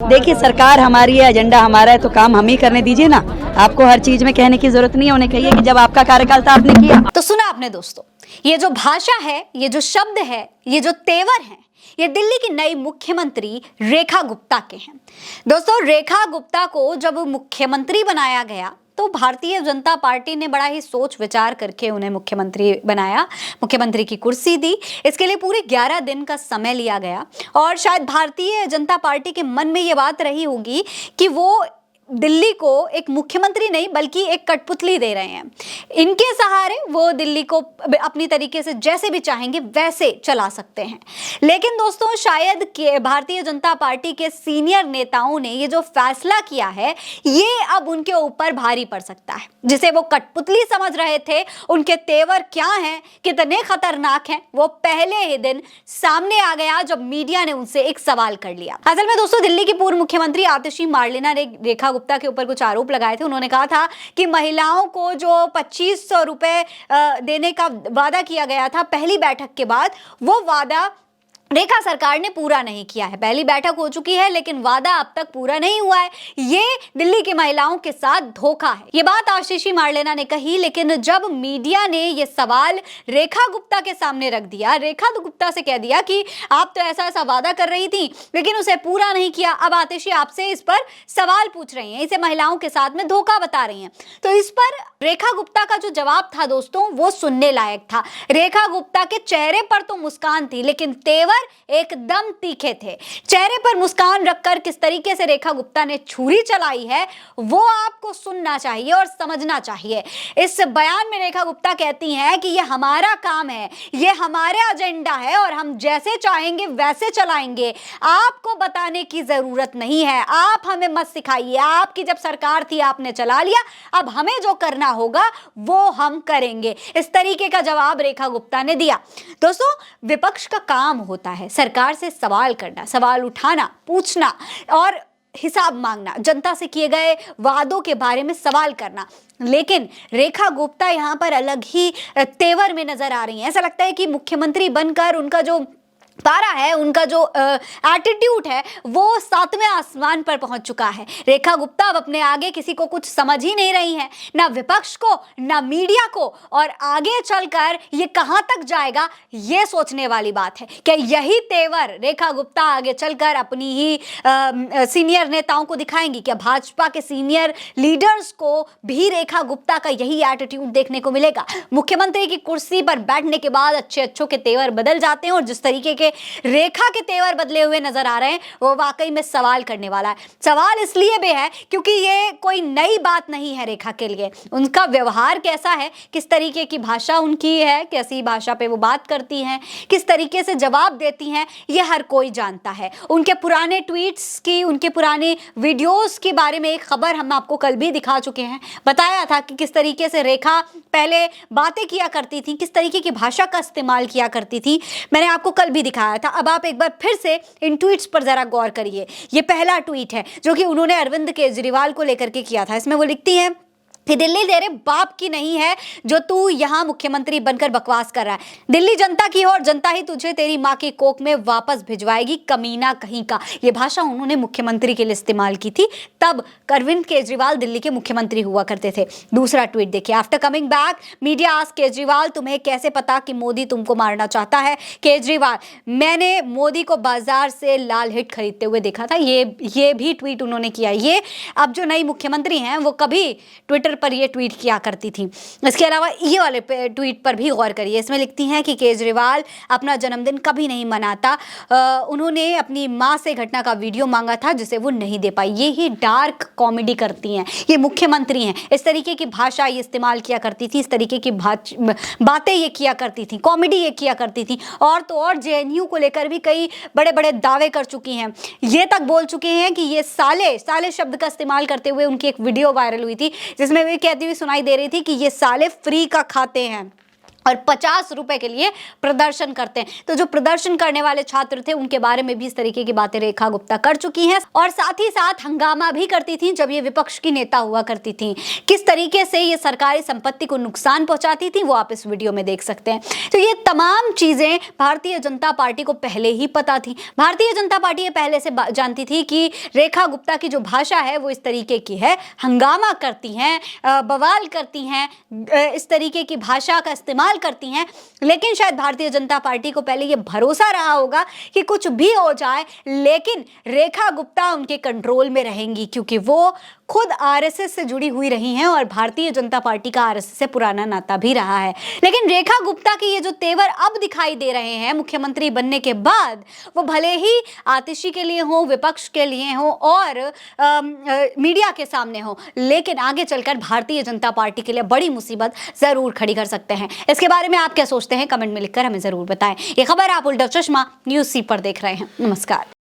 देखिए, सरकार हमारी है, एजेंडा हमारा है, तो काम हम ही करने दीजिए ना। आपको हर चीज में कहने की जरूरत नहीं है। उन्हें कहिए कि जब आपका कार्यकाल था आपने किया। तो सुना आपने दोस्तों, ये जो भाषा है, ये जो शब्द है, ये जो तेवर है, ये दिल्ली की नई मुख्यमंत्री रेखा गुप्ता के हैं। दोस्तों, रेखा गुप्ता को जब मुख्यमंत्री बनाया गया तो भारतीय जनता पार्टी ने बड़ा ही सोच विचार करके उन्हें मुख्यमंत्री बनाया, मुख्यमंत्री की कुर्सी दी। इसके लिए पूरे 11 दिन का समय लिया गया और शायद भारतीय जनता पार्टी के मन में ये बात रही होगी कि वो दिल्ली को एक मुख्यमंत्री नहीं बल्कि एक कठपुतली दे रहे हैं। इनके सहारे वो दिल्ली को अपनी तरीके से जैसे भी चाहेंगे वैसे चला सकते हैं। लेकिन दोस्तों, शायद भारतीय जनता पार्टी के सीनियर नेताओं ने ये जो फैसला किया है, ये अब उनके ऊपर भारी पड़ सकता है। जिसे वो कठपुतली समझ रहे थे, उनके तेवर क्या हैं, कितने खतरनाक हैं, वो पहले ही दिन सामने आ गया जब मीडिया ने उनसे एक सवाल कर लिया। असल में दोस्तों, दिल्ली की पूर्व मुख्यमंत्री आतिशी मार्लेना ने रेखा गुप्ता के ऊपर कुछ आरोप लगाए थे। उन्होंने कहा था कि महिलाओं को जो 2500 रुपए देने का वादा किया गया था पहली बैठक के बाद, वो वादा रेखा सरकार ने पूरा नहीं किया है। पहली बैठक हो चुकी है लेकिन वादा अब तक पूरा नहीं हुआ है। ये दिल्ली की महिलाओं के साथ धोखा है। ये बात आशीषी मार्लेना ने कही, लेकिन जब मीडिया ने ये सवाल रेखा गुप्ता के सामने रख दिया, रेखा गुप्ता से कह दिया कि आप तो ऐसा ऐसा वादा कर रही थी लेकिन उसे पूरा नहीं किया, अब आतिशी आपसे इस पर सवाल पूछ रही हैं, इसे महिलाओं के साथ में धोखा बता रही हैं। तो इस पर रेखा गुप्ता का जो जवाब था दोस्तों, वो सुनने लायक था। रेखा गुप्ता के चेहरे पर तो मुस्कान थी लेकिन तेवर एकदम तीखे थे। चेहरे पर मुस्कान रखकर किस तरीके से रेखा गुप्ता ने छुरी चलाई है, वो आपको सुनना चाहिए और समझना चाहिए। इस बयान में रेखा गुप्ता कहती हैं कि ये हमारा काम है, ये हमारा एजेंडा है और हम जैसे चाहेंगे वैसे चलाएंगे। आपको बताने की जरूरत नहीं है, आप हमें मत सिखाइए। आपकी जब सरकार थी आपने चला लिया, अब हमें जो करना होगा वो हम करेंगे। इस तरीके का जवाब रेखा गुप्ता ने दिया। दोस्तों, विपक्ष का काम होता है सरकार से सवाल करना, सवाल उठाना, पूछना और हिसाब मांगना, जनता से किए गए वादों के बारे में सवाल करना। लेकिन रेखा गुप्ता यहां पर अलग ही तेवर में नजर आ रही हैं। ऐसा लगता है कि मुख्यमंत्री बनकर उनका जो पारा है, उनका जो एटीट्यूड है, वो 7वें आसमान पर पहुंच चुका है। रेखा गुप्ता अब अपने आगे किसी को कुछ समझ ही नहीं रही हैं, ना विपक्ष को, ना मीडिया को, और आगे चलकर ये कहां तक जाएगा ये सोचने वाली बात है। क्या यही तेवर रेखा गुप्ता आगे चलकर अपनी ही सीनियर नेताओं को दिखाएंगी? क्या भाजपा के सीनियर लीडर्स को भी रेखा गुप्ता का यही एटीट्यूड देखने को मिलेगा? मुख्यमंत्री की कुर्सी पर बैठने के बाद अच्छों के तेवर बदल जाते हैं और जिस तरीके के रेखा के तेवर बदले हुए नजर आ रहे हैं, वो वाकई में सवाल करने वाला है। सवाल इसलिए भी है क्योंकि ये कोई नई बात नहीं है रेखा के लिए। उनका व्यवहार कैसा है, किस तरीके की भाषा उनकी है, कैसी भाषा पे वो बात करती हैं, किस तरीके से जवाब देती हैं, ये हर कोई जानता है। उनके पुराने ट्वीट्स की, उनके पुराने वीडियोस के बारे में एक खबर हम आपको कल भी दिखा चुके हैं। बताया था कि किस तरीके से रेखा पहले बातें किया करती थी, किस तरीके की भाषा का इस्तेमाल किया करती थी। मैंने आपको कल भी दिखाया था। अब आप एक बार फिर से इन ट्वीट्स पर जरा गौर करिए। ये पहला ट्वीट है जो कि उन्होंने अरविंद केजरीवाल को लेकर के किया था। इसमें वो लिखती हैं कि दिल्ली तेरे बाप की नहीं है जो तू यहां मुख्यमंत्री बनकर बकवास कर रहा है। दिल्ली जनता की हो और जनता ही तुझे तेरी मां की कोख में वापस भिजवाएगी, कमीना कहीं का। यह भाषा उन्होंने मुख्यमंत्री के लिए इस्तेमाल की थी, तब अरविंद केजरीवाल दिल्ली के मुख्यमंत्री हुआ करते थे। दूसरा ट्वीट देखिए। After coming back media asked Kejriwal, तुम्हें कैसे पता कि मोदी तुमको मारना चाहता है? केजरीवाल, मैंने मोदी को बाजार से लाल हिट खरीदते हुए देखा था। ये भी ट्वीट उन्होंने किया। ये अब जो नई मुख्यमंत्री हैं वो कभी ट्विटर पर ये ट्वीट किया करती थी। इसके अलावा ये वाले ट्वीट पर भी गौर करिए। इसमें लिखती हैं कि केजरीवाल अपना जन्मदिन कभी नहीं मनाता, उन्होंने अपनी मां से घटना का वीडियो मांगा था जिसे वो नहीं दे पाई। ये ही डार्क कॉमेडी करती हैं, ये मुख्यमंत्री हैं। इस तरीके की भाषा ये इस्तेमाल किया करती थी, इस तरीके की बातें ये किया करती थी, कॉमेडी ये किया करती थी। और तो और जेएनयू को लेकर भी कई बड़े बड़े दावे कर चुकी हैं। ये तक बोल चुके हैं कि ये साले शब्द का इस्तेमाल करते हुए उनकी एक वीडियो वायरल हुई थी जिसमें वे कहती हुई सुनाई दे रही थी कि ये साले फ्री का खाते हैं। और 50 रुपए के लिए प्रदर्शन करते हैं। तो जो प्रदर्शन करने वाले छात्र थे उनके बारे में भी इस तरीके की बातें रेखा गुप्ता कर चुकी हैं और साथ ही साथ हंगामा भी करती थी जब ये विपक्ष की नेता हुआ करती थी। किस तरीके से ये सरकारी संपत्ति को नुकसान पहुंचाती थी वो आप इस वीडियो में देख सकते हैं। तो ये तमाम चीजें भारतीय जनता पार्टी को पहले ही पता थी। भारतीय जनता पार्टी ये पहले से जानती थी कि रेखा गुप्ता की जो भाषा है वो इस तरीके की है, हंगामा करती हैं, बवाल करती हैं, इस तरीके की भाषा का इस्तेमाल करती हैं। लेकिन शायद भारतीय जनता पार्टी को पहले ये भरोसा रहा होगा कि कुछ भी हो जाए लेकिन रेखा गुप्ता उनके कंट्रोल में रहेंगी, क्योंकि वो खुद आरएसएस से जुड़ी हुई रही हैं और भारतीय जनता पार्टी का आरएसएस से पुराना नाता भी रहा है। लेकिन रेखा गुप्ता के ये जो तेवर अब दिखाई दे रहे हैं मुख्यमंत्री बनने के बाद, वो भले ही आतिशी के लिए हो, विपक्ष के लिए हो और मीडिया के सामने हो, लेकिन आगे चलकर भारतीय जनता पार्टी के लिए बड़ी मुसीबत जरूर खड़ी कर सकते हैं। इसके बारे में आप क्या सोचते हैं कमेंट में लिखकर हमें जरूर बताएं। ये खबर आप उल्टा चश्मा न्यूज़ सी पर देख रहे हैं। नमस्कार।